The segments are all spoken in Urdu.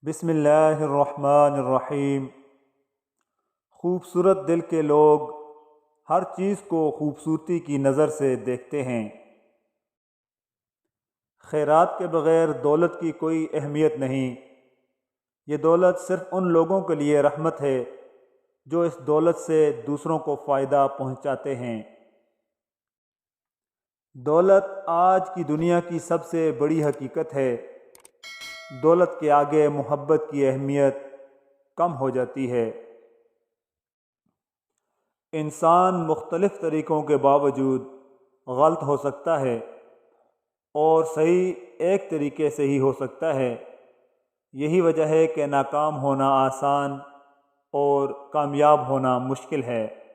بسم اللہ الرحمن الرحیم۔ خوبصورت دل کے لوگ ہر چیز کو خوبصورتی کی نظر سے دیکھتے ہیں۔ خیرات کے بغیر دولت کی کوئی اہمیت نہیں۔ یہ دولت صرف ان لوگوں کے لیے رحمت ہے جو اس دولت سے دوسروں کو فائدہ پہنچاتے ہیں۔ دولت آج کی دنیا کی سب سے بڑی حقیقت ہے۔ دولت کے آگے محبت کی اہمیت کم ہو جاتی ہے۔ انسان مختلف طریقوں کے باوجود غلط ہو سکتا ہے اور صحیح ایک طریقے سے ہی ہو سکتا ہے۔ یہی وجہ ہے کہ ناکام ہونا آسان اور کامیاب ہونا مشکل ہے۔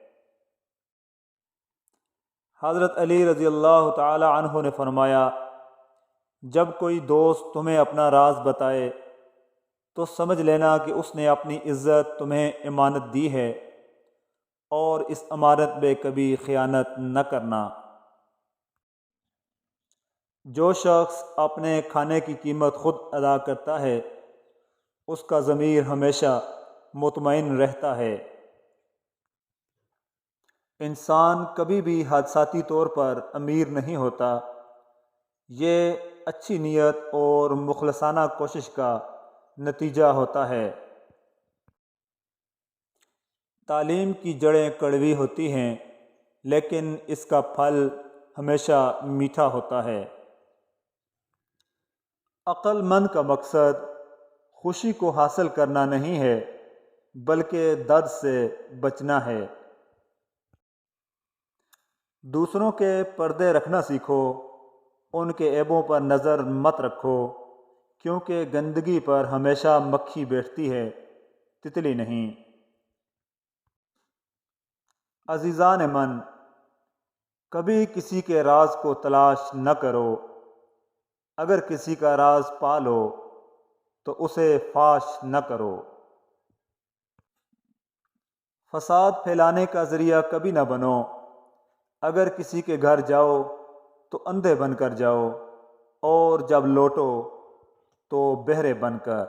حضرت علی رضی اللہ تعالی عنہ نے فرمایا، جب کوئی دوست تمہیں اپنا راز بتائے تو سمجھ لینا کہ اس نے اپنی عزت تمہیں امانت دی ہے اور اس امانت میں کبھی خیانت نہ کرنا۔ جو شخص اپنے کھانے کی قیمت خود ادا کرتا ہے اس کا ضمیر ہمیشہ مطمئن رہتا ہے۔ انسان کبھی بھی حادثاتی طور پر امیر نہیں ہوتا، یہ اچھی نیت اور مخلصانہ کوشش کا نتیجہ ہوتا ہے۔ تعلیم کی جڑیں کڑوی ہوتی ہیں لیکن اس کا پھل ہمیشہ میٹھا ہوتا ہے۔ عقل مند کا مقصد خوشی کو حاصل کرنا نہیں ہے بلکہ درد سے بچنا ہے۔ دوسروں کے پردے رکھنا سیکھو، ان کے عیبوں پر نظر مت رکھو، کیونکہ گندگی پر ہمیشہ مکھی بیٹھتی ہے، تتلی نہیں۔ عزیزان من، کبھی کسی کے راز کو تلاش نہ کرو۔ اگر کسی کا راز پالو تو اسے فاش نہ کرو۔ فساد پھیلانے کا ذریعہ کبھی نہ بنو۔ اگر کسی کے گھر جاؤ تو اندھے بن کر جاؤ اور جب لوٹو تو بہرے بن کر۔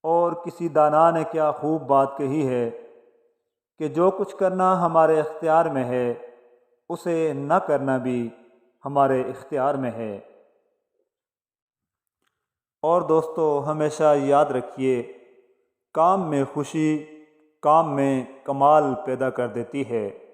اور کسی دانا نے کیا خوب بات کہی ہے کہ جو کچھ کرنا ہمارے اختیار میں ہے اسے نہ کرنا بھی ہمارے اختیار میں ہے۔ اور دوستو، ہمیشہ یاد رکھیے، کام میں خوشی کام میں کمال پیدا کر دیتی ہے۔